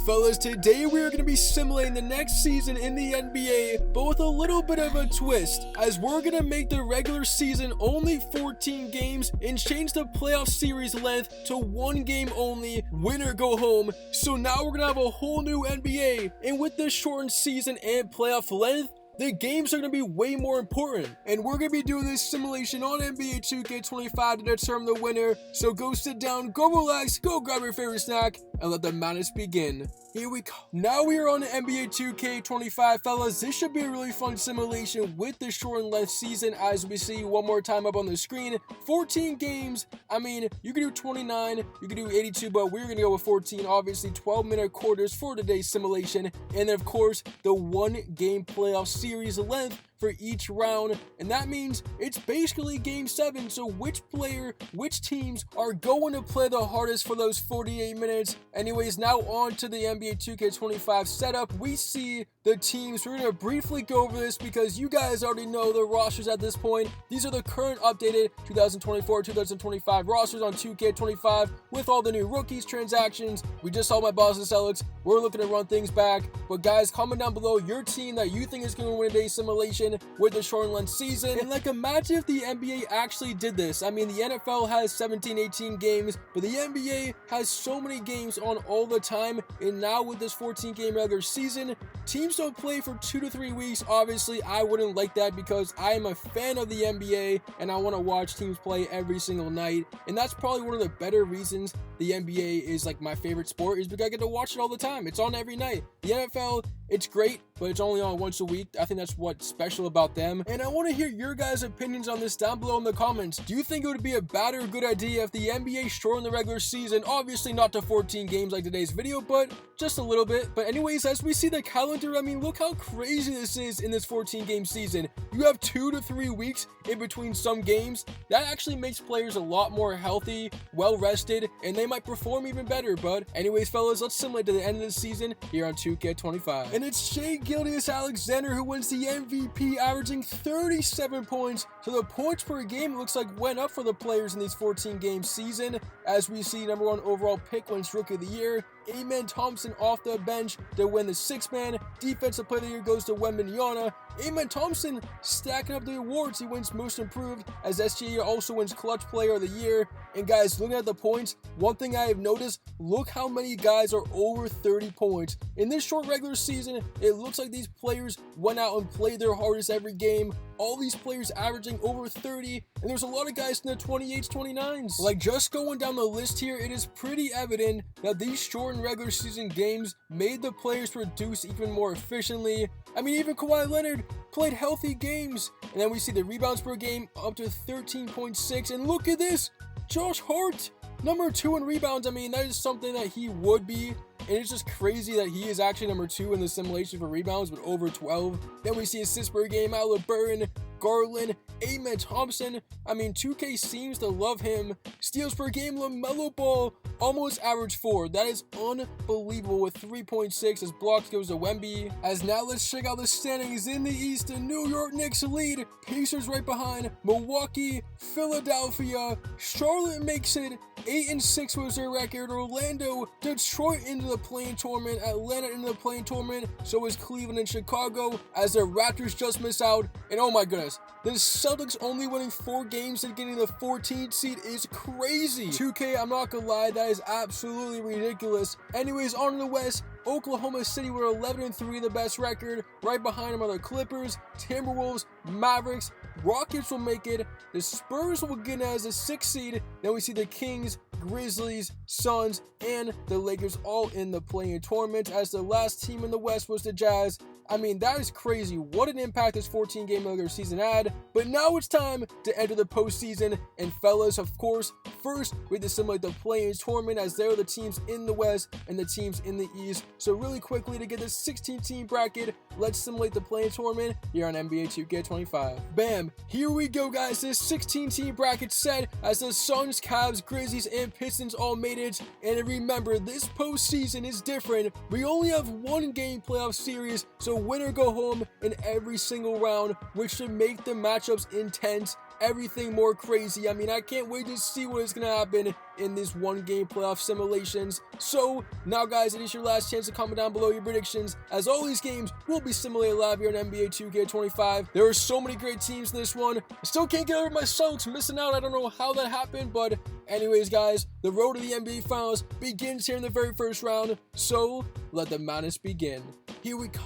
fellas, today we are going to be simulating the next season in the NBA, but with a little bit of a twist, as we're going to make the regular season only 14 games and change the playoff series length to 1 game only, win or go home. So now we're going to have a whole new NBA, and with this shortened season and playoff length, the games are going to be way more important, and we're going to be doing this simulation on NBA 2K25 to determine the winner. So go sit down, go relax, go grab your favorite snack, and let the madness begin. Here we go. Now we are on the NBA 2K25, fellas. This should be a really fun simulation with the shortened length season, as we see one more time up on the screen. 14 games. I mean, you can do 29, you can do 82, but we're going to go with 14. Obviously, 12-minute quarters for today's simulation, and then, of course, the 1-game playoff series length for each round, and that means it's basically game 7. So which teams are going to play the hardest for those 48 minutes? Anyways, now on to the NBA 2K25 setup. We see the teams. We're going to briefly go over this because you guys already know the rosters at this point. These are the current updated 2024-2025 rosters on 2K25 with all the new rookies, transactions. We just saw my Boston Celtics. We're looking to run things back, but guys, comment down below your team that you think is going to win today's simulation with the shortened length season. And imagine if the NBA actually did this. I mean, the NFL has 17-18 games, but the NBA has so many games on all the time, and now with this 14-game regular season, teams don't play for 2 to 3 weeks. Obviously, I wouldn't like that because I am a fan of the NBA and I want to watch teams play every single night, and that's probably one of the better reasons the NBA is like my favorite sport, is because I get to watch it all the time. It's on every night. The NFL, it's great, but it's only on once a week. I think that's what's special about them. And I want to hear your guys' opinions on this down below in the comments. Do you think it would be a bad or good idea if the NBA shortened the regular season? Obviously not to 14 games like today's video, but just a little bit. But anyways, as we see the calendar, I mean, look how crazy this is in this 14-game season. You have 2 to 3 weeks in between some games. That actually makes players a lot more healthy, well-rested, and they might perform even better. But anyways, fellas, let's simulate to the end of the season here on 2K25. And it's Shai Gilgeous-Alexander who wins the MVP, averaging 37 points. So the points per game looks like went up for the players in these 14-game season, as we see number 1 overall pick wins Rookie of the Year. Amen Thompson off the bench to win the 6-man. Defensive Player of the Year goes to Wembanyama. Amen Thompson stacking up the awards. He wins Most Improved, as SGA also wins Clutch Player of the Year. And guys, looking at the points, one thing I have noticed, look how many guys are over 30 points. In this short regular season, it looks like these players went out and played their hardest every game. All these players averaging over 30, and there's a lot of guys in the 28s, 29s. Like, just going down the list here, it is pretty evident that these shortened regular season games made the players produce even more efficiently. I mean, even Kawhi Leonard played healthy games. And then we see the rebounds per game up to 13.6, and look at this, Josh Hart, number 2 in rebounds. I mean, that is something that he would be. And it's just crazy that he is actually number 2 in the simulation for rebounds with over 12. Then we see assists per game out of Burton, Garland, Amen Thompson. I mean, 2K seems to love him. Steals per game, LaMelo Ball almost averaged 4. That is unbelievable with 3.6, as blocks goes to Wemby. As now let's check out the standings in the East. The New York Knicks lead, Pacers right behind, Milwaukee, Philadelphia, Charlotte makes it 8-6 was their record. Orlando, Detroit into the play-in tournament, Atlanta into the play-in tournament, so is Cleveland and Chicago, as the Raptors just miss out. And oh my goodness, the Celtics only winning 4 games and getting the 14th seed is crazy. 2K, I'm not gonna lie, that is absolutely ridiculous. Anyways, on to the West. Oklahoma City were 11-3, the best record. Right behind them are the Clippers, Timberwolves, Mavericks, Rockets will make it. The Spurs will get as a 6th seed. Then we see the Kings, Grizzlies, Suns, and the Lakers all in the play-in tournament, as the last team in the West was the Jazz. I mean, that is crazy. What an impact this 14-game regular season had. But now it's time to enter the postseason. And fellas, of course, first we have to simulate the play-in tournament, as there are the teams in the West and the teams in the East. So really quickly, to get this 16-team bracket, let's simulate the play-in tournament here on NBA 2K25. Bam! Here we go, guys. This 16-team bracket set, as the Suns, Cavs, Grizzlies, and Pistons all made it. And remember, this postseason is different. We only have 1-game playoff series, so win or go home in every single round, which should make the matchups intense. everything more crazy. I mean, I can't wait to see what is going to happen in this one-game playoff simulations. So, now guys, it is your last chance to comment down below your predictions, as all these games will be simulated live here on NBA 2K25. There are so many great teams in this one. I still can't get over my Celtics missing out. I don't know how that happened, but anyways, guys, the road to the NBA Finals begins here in the very first round, so let the madness begin. Here we go.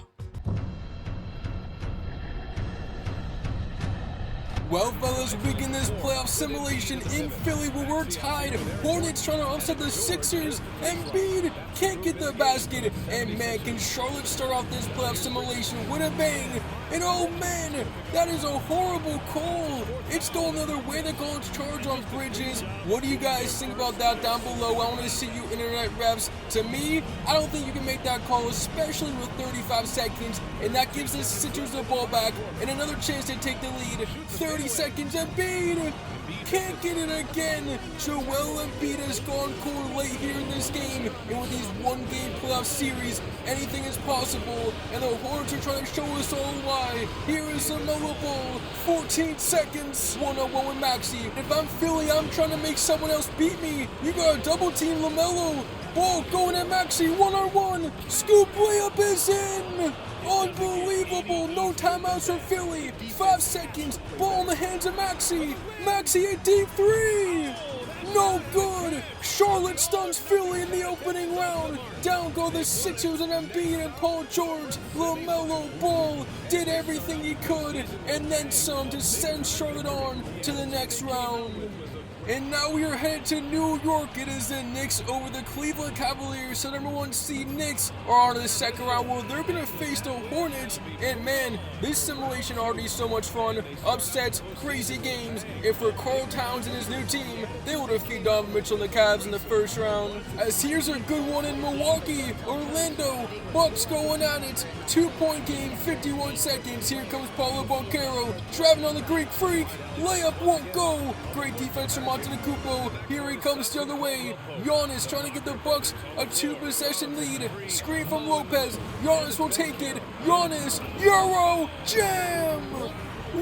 Well, fellas, we begin this playoff simulation in Philly where we're tied. Hornets trying to upset the Sixers. Embiid can't get the basket. And man, can Charlotte start off this playoff simulation with a bang? And oh man, that is a horrible call. It's going the other way. They call it charge on Bridges. What do you guys think about that down below? I want to see you internet refs. To me, I don't think you can make that call, especially with 35 seconds. And that gives the Sixers the ball back and another chance to take the lead. 30 seconds, Embiid can't get it again. Joel Embiid has gone cold late here in this game, and with these one-game playoff series, anything is possible, and the Hornets are trying to show us all why. Here is the Melo Ball, 14 seconds, 1-on-1 with Maxey. If I'm Philly, I'm trying to make someone else beat me. You got a double team LaMelo. Ball going at Maxey, 1-on-1. Scoop layup is in. Unbelievable. No timeouts for Philly. 5 seconds. Ball in the hands of Maxey. Maxey a deep three. No good. Charlotte stuns Philly in the opening round. Down go the Sixers and Embiid and Paul George. LaMelo Ball did everything he could and then some to send Charlotte on to the next round. And now we are headed to New York. It is the Knicks over the Cleveland Cavaliers. So number 1 seed Knicks are on to the second round where they're going to face the Hornets. And man, this simulation already so much fun. Upsets, crazy games. And for Karl Towns and his new team, they will defeat Donovan Mitchell and the Cavs in the first round. As here's a good one in Milwaukee. Orlando, Bucks going at it. 2-point game, 51 seconds. Here comes Paulo Banchero, driving on the Greek Freak. Layup won't go. Great defense from Antetokounmpo. Here he comes the other way. Giannis trying to get the Bucks a 2-possession lead. Screen from Lopez. Giannis will take it. Giannis, Euro, jam!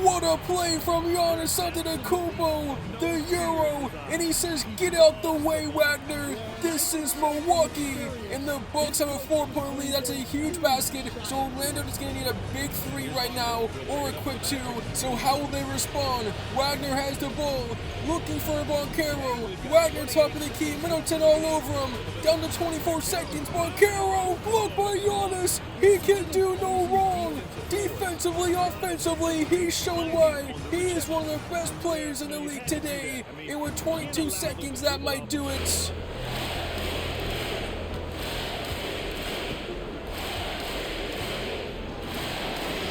What a play from Giannis Antetokounmpo, the Euro, and he says, "Get out the way, Wagner. This is Milwaukee." And the Bucks have a 4-point lead. That's a huge basket. So Orlando is going to need a big 3 right now, or a quick 2. So how will they respond? Wagner has the ball, looking for Banchero. Wagner top of the key. Middleton all over him. Down to 24 seconds. Banchero blocked by Giannis. He can do no wrong. Defensively, offensively, he's shown why. He is one of the best players in the league today. And with 22 seconds, that might do it.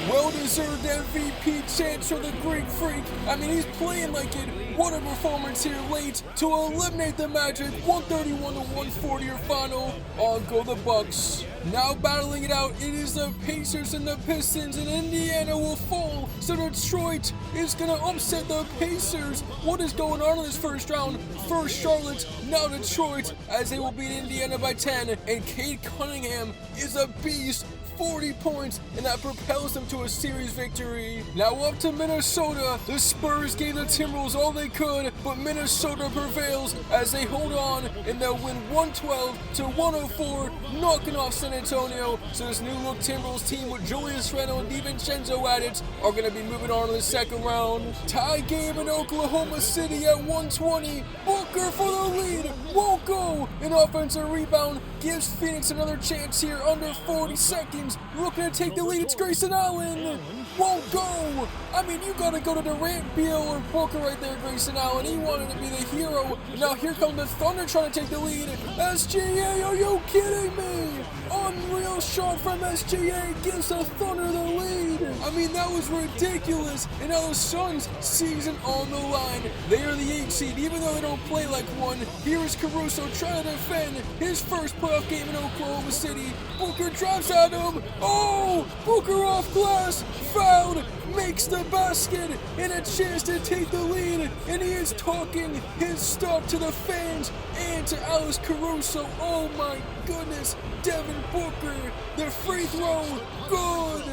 Well-deserved MVP chance for the Greek Freak. I mean, he's playing like it. What a performance here late to eliminate the Magic. 131-140 your final. On go the Bucks. Now battling it out, it is the Pacers and the Pistons, and Indiana will fall. So Detroit is going to upset the Pacers. What is going on in this first round? First Charlotte, now Detroit, as they will beat Indiana by 10. And Cade Cunningham is a beast. 40 points, and that propels them to a series victory. Now up to Minnesota. The Spurs gave the Timberwolves all they could, but Minnesota prevails as they hold on, and they'll win 112-104, knocking off San Antonio. So this new look Timberwolves team with Julius Randle and DiVincenzo at it are going to be moving on to the second round. Tie game in Oklahoma City at 120. Booker for the lead. Won't go. An offensive rebound gives Phoenix another chance here under 40 seconds. Looking to take the lead, it's Grayson Allen. Won't go. I mean, you gotta go to Durant, Beal, or Booker right there, Grayson Allen. He wanted to be the hero. Now here come the Thunder trying to take the lead. SGA, are you kidding me? Unreal shot from SGA gives the Thunder the lead. I mean, that was ridiculous. And now the Suns, season on the line. They are the 8th seed, even though they don't play like one. Here is Caruso trying to defend his first playoff game in Oklahoma City. Booker drives at him. Oh, Booker off glass. Fouled. makes the basket and a chance to take the lead, and he is talking his stuff to the fans and to Alex Caruso. Oh my goodness, Devin Booker, the free throw, good.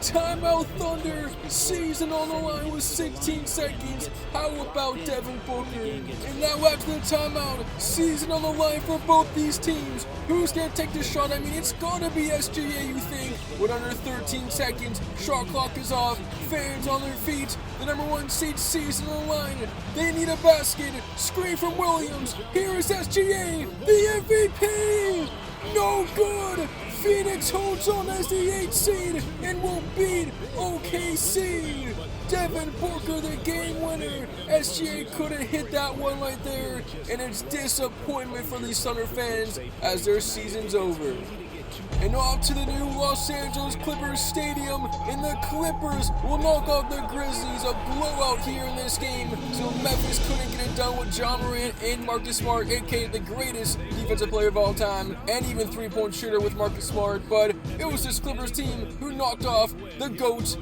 Timeout Thunder, season on the line with 16 seconds. How about Devin Booker? And now after the timeout, season on the line for both these teams. Who's gonna take the shot? I mean, it's gotta be SGA, you think? With under 13 seconds, shot clock is off, fans on their feet. The number 1 seed, season on the line. They need a basket. Screen from Williams. Here is SGA, the MVP. No good. Phoenix holds on as the 8th seed and will beat OKC. Devin Booker, the game winner. SGA couldn't hit that one right there, and it's disappointment for these Thunder fans as their season's over. And off to the new Los Angeles Clippers Stadium, and the Clippers will knock off the Grizzlies. A blowout here in this game, so Memphis couldn't get it done with Ja Morant and Marcus Smart, aka the greatest defensive player of all time, and even three-point shooter with Marcus Smart. But it was this Clippers team who knocked off the GOAT.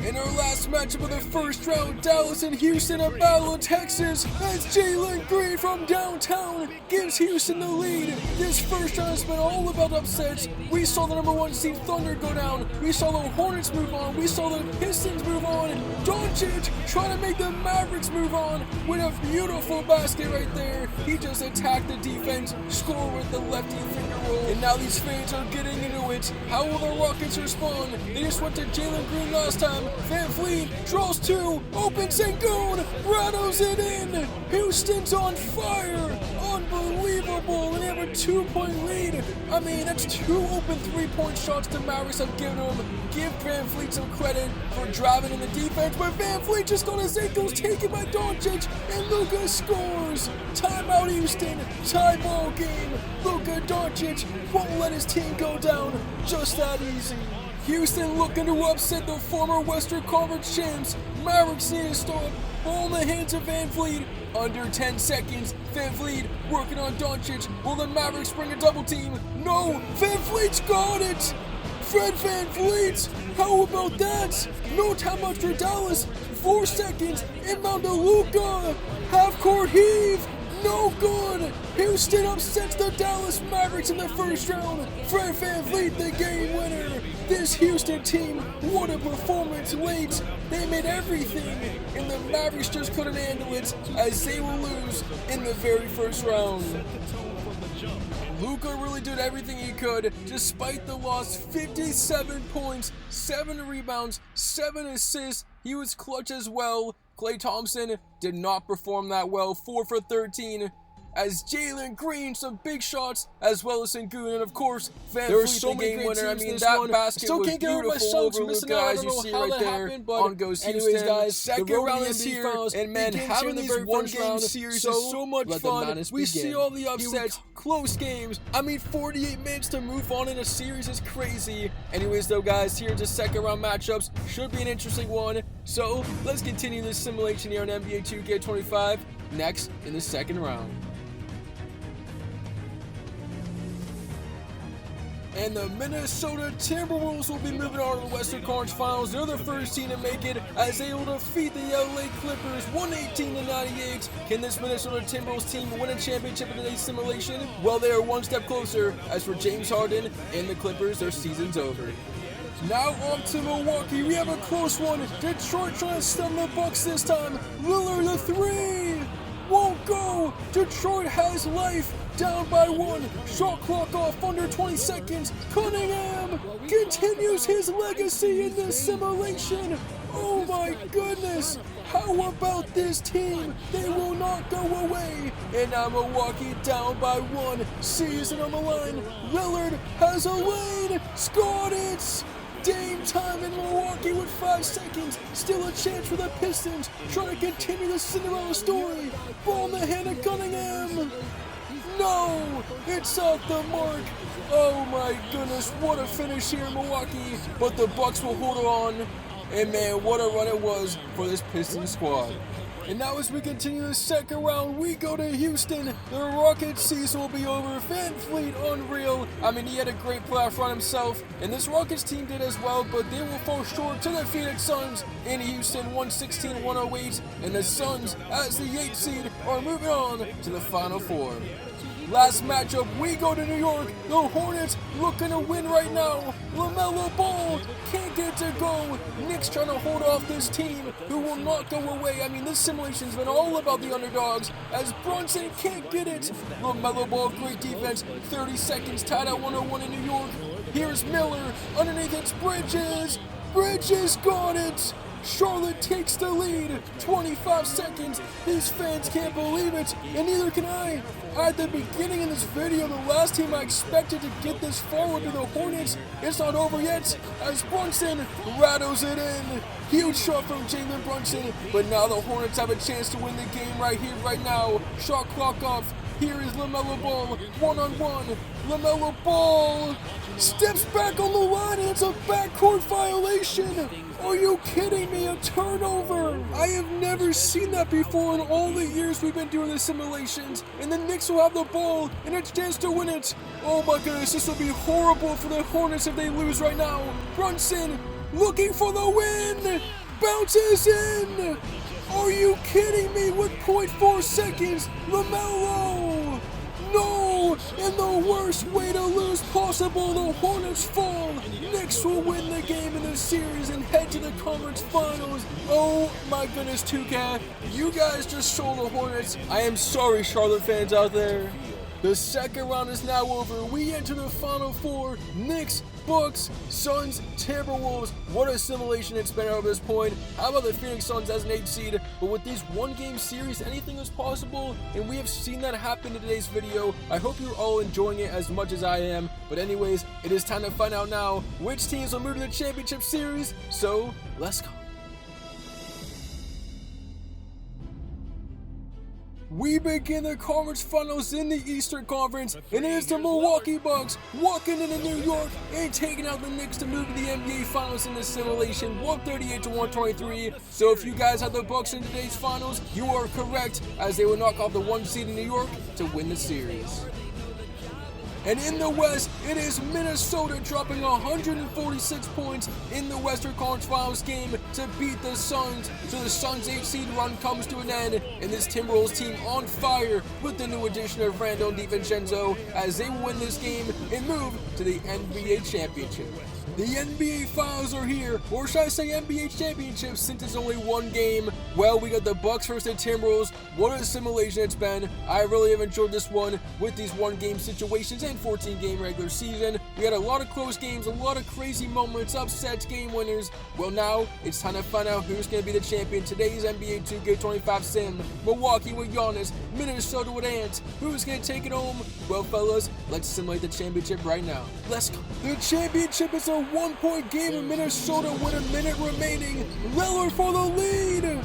In our last matchup of the first round, Dallas and Houston, a battle of Texas, as Jalen Green from downtown gives Houston the lead. This first round has been all about upsets. We saw the number 1 seed Thunder go down. We saw the Hornets move on. We saw the Pistons move on. Doncic trying to make the Mavericks move on with a beautiful basket right there. He just attacked the defense, scored with the lefty finger roll. And now these fans are getting into it. How will the Rockets respond? They just went to Jalen Green last time. VanVleet draws 2, open Sengun, rattles it in. Houston's on fire. Unbelievable. And they have a 2-point lead. I mean, that's 2 open 3-point shots the Mavericks have given him. Give VanVleet some credit for driving in the defense, but VanVleet just got his ankles taken by Doncic, and Luka scores. Timeout Houston, tie ball game. Luka Doncic won't let his team go down just that easy. Houston looking to upset the former Western Conference champs. Mavericks need to stop. Ball in the hands of VanVleet. Under 10 seconds. VanVleet working on Doncic. Will the Mavericks bring a double team? No. VanVleet's got it. Fred VanVleet. How about that? No timeout for Dallas. 4 seconds. Inbound to Luka. Half court heave. No good! Houston upsets the Dallas Mavericks in the first round. Fred VanVleet, the game winner. This Houston team, what a performance late. They made everything, and the Mavericks just couldn't handle it as they will lose in the very first round. Luka really did everything he could despite the loss. 57 points, 7 rebounds, 7 assists. He was clutch as well. Klay Thompson did not perform that well, 4 for 13. As Jalen Green, some big shots, as well as Sengun, and of course, VanVleet, the game winner. I mean, that basket was beautiful over Luka, as you see right there. On goes Houston. Anyways, guys, second round is here, and man, having these one-game series is so much fun. We see all the upsets, close games. I mean, 48 minutes to move on in a series is crazy. Anyways, though, guys, here's the second round matchups. Should be an interesting one. So, let's continue this simulation here on NBA 2K25 next in the second round. And the Minnesota Timberwolves will be moving on to the Western Conference Finals. They're the first team to make it as they will defeat the LA Clippers 118-98. Can this Minnesota Timberwolves team win a championship in today's simulation? Well, they are one step closer. As for James Harden and the Clippers, their season's over. Now on to Milwaukee. We have a close one. Detroit trying to stun the Bucks this time. Lillard the 3. Won't go. Detroit has life. Down by 1. Shot clock off under 20 seconds. Cunningham continues his legacy in this simulation. Oh my goodness. How about this team? They will not go away. And now Milwaukee down by 1. Season on the line. Lillard has a lane. Scored it. Dame time in Milwaukee with 5 seconds. Still a chance for the Pistons. Trying to continue the Cinderella story. Ball in the hand of Cunningham. No! It's off the mark. Oh my goodness, what a finish here in Milwaukee. But the Bucks will hold on. And man, what a run it was for this Pistons squad. And now as we continue the second round, we go to Houston. The Rockets season will be over. VanVleet, unreal. I mean, he had a great playoff run himself, and this Rockets team did as well, but they will fall short to the Phoenix Suns in Houston, 116-108. And the Suns, as the 8th seed, are moving on to the Final Four. Last matchup, we go to New York. The Hornets looking to win right now. LaMelo Ball can't get to go. Knicks trying to hold off this team who will not go away. I mean, this simulation's been all about the underdogs as Brunson can't get it. LaMelo Ball, great defense. 30 seconds, tied at 101 in New York. Here's Miller. Underneath it's Bridges. Bridges got it. Charlotte takes the lead, 25 seconds. These fans can't believe it, and neither can I. At the beginning of this video, the last team I expected to get this far would be the Hornets. It's not over yet, as Brunson rattles it in. Huge shot from Jalen Brunson, but now the Hornets have a chance to win the game right here, right now. Shot clock off. Here is LaMelo Ball, one-on-one. LaMelo Ball steps back on the line, and it's a backcourt violation. Are you kidding me? A turnover! I have never seen that before in all the years we've been doing the simulations. And the Knicks will have the ball and a chance to win it. Oh my goodness, this will be horrible for the Hornets if they lose right now. Brunson looking for the win! Bounces in! Are you kidding me? With 0.4 seconds, LaMelo! No! In the worst way to lose possible, the Hornets fall. Knicks will win the game in the series and head to the conference finals. Oh my goodness, 2K. You guys just sold the Hornets. I am sorry, Charlotte fans out there. The second round is now over. We enter the Final Four. Knicks, Bucks, Suns, Timberwolves. What a simulation it's been over this point. How about the Phoenix Suns as an 8th seed? But with these one-game series, anything is possible, and we have seen that happen in today's video. I hope you're all enjoying it as much as I am. But anyways, it is time to find out now which teams will move to the championship series. So, let's go. We begin the conference finals in the Eastern Conference, and it is the Milwaukee Bucks walking into New York and taking out the Knicks to move to the NBA Finals in this simulation, 138-123. So if you guys have the Bucks in today's finals, you are correct, as they will knock off the 1 seed in New York to win the series. And in the West, it is Minnesota dropping 146 points in the Western Conference Finals game to beat the Suns. So the Suns' 8 seed run comes to an end, and this Timberwolves team on fire with the new addition of Randle DiVincenzo as they will win this game and move to the NBA Championship. The NBA Finals are here, or should I say NBA Championship, since it's only one game. Well, we got the Bucks versus the Timberwolves. What a simulation it's been. I really have enjoyed this one with these one-game situations and 14-game regular season. We had a lot of close games, a lot of crazy moments, upsets, game winners. Well, now it's time to find out who's going to be the champion. Today's NBA 2K25 sim. Milwaukee with Giannis, Minnesota with Ant. Who's going to take it home? Well, fellas, let's simulate the championship right now. Let's go. The championship is a 1-point game in Minnesota with a minute remaining. Lillard for the lead.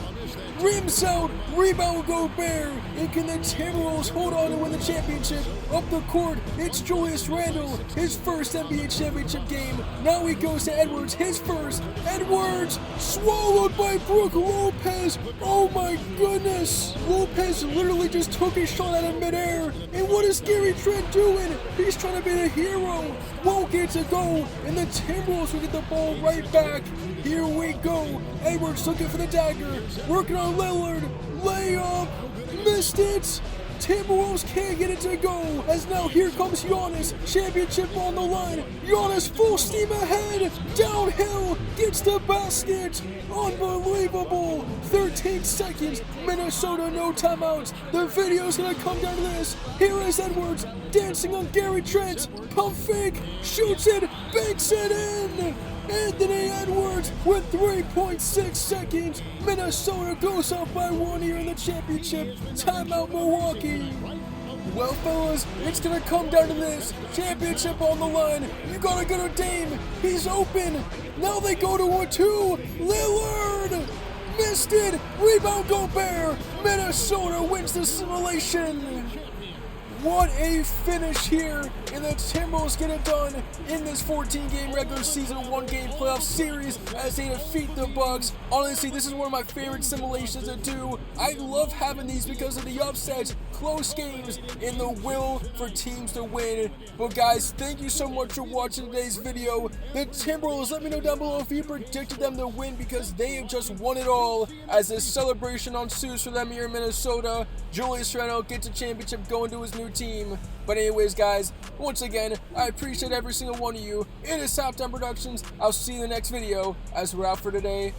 Rims out, rebound Gobert, and can the Timberwolves hold on to win the championship? Up the court, it's Julius Randle, his first NBA championship game. Now he goes to Edwards, his first. Edwards, swallowed by Brook Lopez. Oh my goodness. Lopez literally just took his shot out of midair. And what is Gary Trent doing? He's trying to be the hero. Won't get to go, and the Timberwolves will get the ball right back. Here we go. Edwards looking for the dagger. Working on Lillard. Layup. Missed it. Timberwolves can't get it to go, as now here comes Giannis, championship on the line. Giannis full steam ahead, downhill, gets the basket. Unbelievable. 13 seconds, Minnesota, no timeouts. The video's gonna come down to this. Here is Edwards, dancing on Gary Trent. Pump fake, shoots it, banks it in. Anthony Edwards with 3.6 seconds. Minnesota goes up by 1 here in the championship. Timeout Milwaukee. Well, fellas, it's gonna come down to this. Championship on the line. You gotta go to Dame. He's open. Now they go to a 2. Lillard missed it. Rebound Gobert. Minnesota wins the simulation. What a finish here and the Timberwolves get it done in this 14-game regular season, 1-game playoff series as they defeat the Bucks. Honestly, this is one of my favorite simulations to do. I love having these because of the upsets, close games, and the will for teams to win. But guys, thank you so much for watching today's video. The Timberwolves, let me know down below if you predicted them to win because they have just won it all as this celebration ensues for them here in Minnesota. Julius Randle gets a championship going to his new team. But anyways, guys, once again, I appreciate every single one of you. It is Top 10 Productions. I'll see you in the next video as we're out for today.